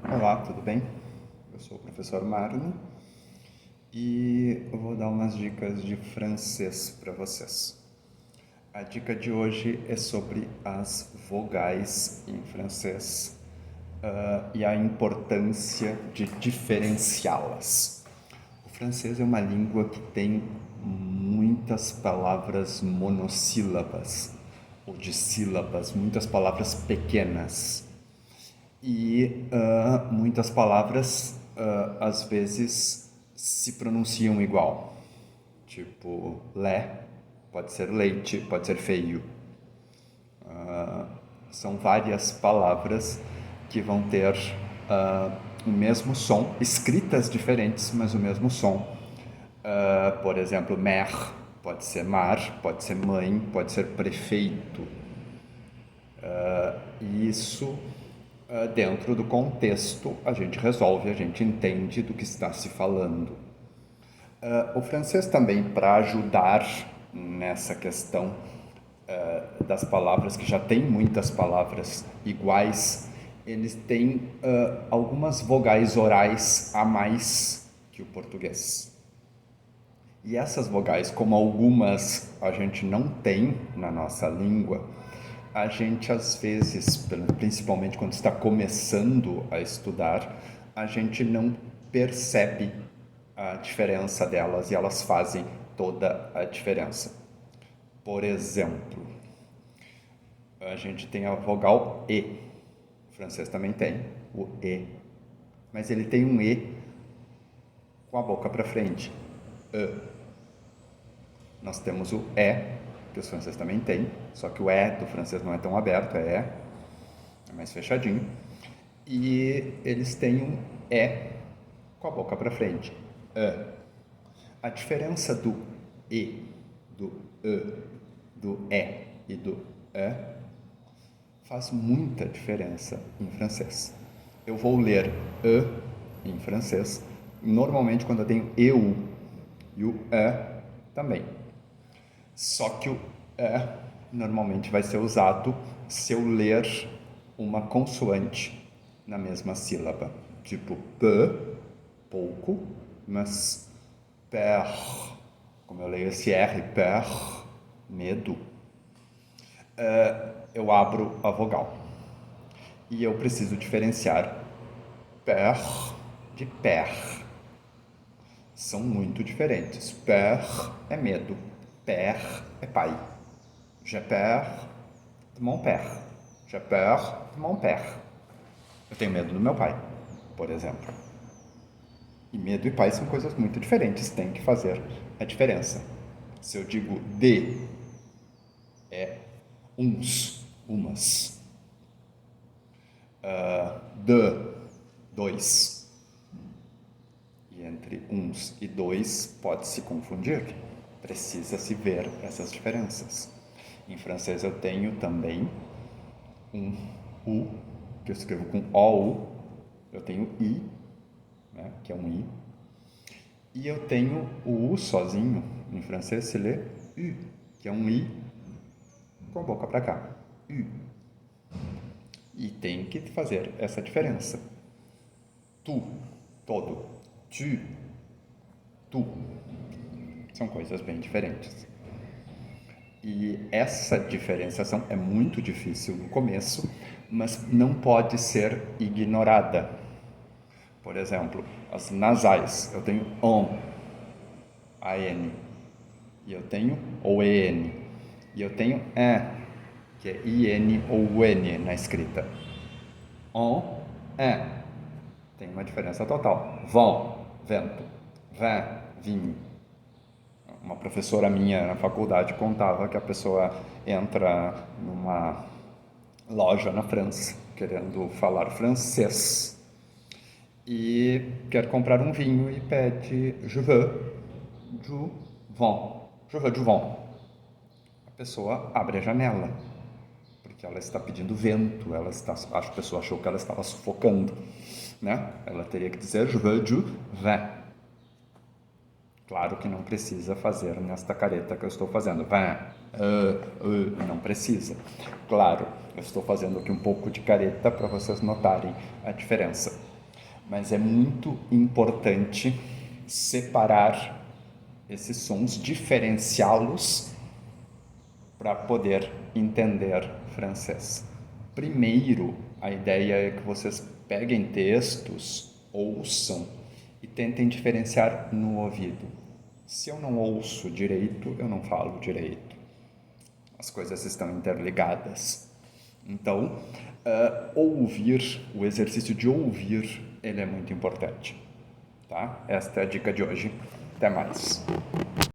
Olá, tudo bem? Eu sou o professor Marno e eu vou dar umas dicas de francês para vocês. A dica de hoje é sobre as vogais em francês, e a importância de diferenciá-las. O francês é uma língua que tem muitas palavras monossílabas ou de sílabas, muitas palavras pequenas. E muitas palavras às vezes se pronunciam igual. Tipo, lé pode ser leite, pode ser feio. São várias palavras que vão ter o mesmo som, escritas diferentes, mas o mesmo som. Por exemplo, mère pode ser mar, pode ser mãe, pode ser prefeito. E isso, dentro do contexto, a gente resolve, a gente entende do que está se falando. O francês também, para ajudar nessa questão das palavras, que já tem muitas palavras iguais, eles têm algumas vogais orais a mais que o português. E essas vogais, como algumas a gente não tem na nossa língua, a gente às vezes, principalmente quando está começando a estudar, a gente não percebe a diferença delas e elas fazem toda a diferença. Por exemplo, a gente tem a vogal E. O francês também tem o E. Mas ele tem um E com a boca para frente. E. Nós temos o E, que os franceses também têm, só que o E do francês não é tão aberto, é mais fechadinho. E eles têm um E com a boca para frente. E. A diferença do E, do E, do E e do E faz muita diferença em francês. Eu vou ler E em francês, normalmente quando eu tenho EU, e o E também. Só que o E normalmente vai ser usado se eu ler uma consoante na mesma sílaba. Tipo P, pouco, mas peur, como eu leio esse R, peur, medo, eu abro a vogal. E eu preciso diferenciar peur de père. São muito diferentes. Peur é medo, père é pai. J'ai peur de mon père. J'ai peur de mon père. Eu tenho medo do meu pai, por exemplo. E medo e pai são coisas muito diferentes, tem que fazer a diferença. Se eu digo de, é uns, umas. De, dois. E entre uns e dois pode se confundir. Precisa-se ver essas diferenças. Em francês eu tenho também um U, que eu escrevo com OU. Eu tenho I, né, que é um I. E eu tenho o U sozinho, em francês se lê U, que é um I com a boca para cá. U. E tem que fazer essa diferença. Tu, todo. Tu, tu. São coisas bem diferentes. E essa diferenciação é muito difícil no começo, mas não pode ser ignorada. Por exemplo, as nasais, eu tenho ON, AN, e eu tenho OEN, e eu tenho EN, que é IN ou UN na escrita. ON, EN, tem uma diferença total. Vão, vento, vin, vinho. Uma professora minha na faculdade contava que a pessoa entra numa loja na França, querendo falar francês, e quer comprar um vinho e pede je veux du vin, je veux du vin. A pessoa abre a janela, porque ela está pedindo vento, a pessoa achou que ela estava sufocando, né? Ela teria que dizer je veux du vin. Claro que não precisa fazer nesta careta que eu estou fazendo. Não precisa. Claro, eu estou fazendo aqui um pouco de careta para vocês notarem a diferença. mas é muito importante separar esses sons, diferenciá-los para poder entender francês. Primeiro, a ideia é que vocês peguem textos, ouçam e tentem diferenciar no ouvido. Se eu não ouço direito, eu não falo direito. As coisas estão interligadas. Então, ouvir, o exercício de ouvir, ele é muito importante. Tá? Esta é a dica de hoje. Até mais.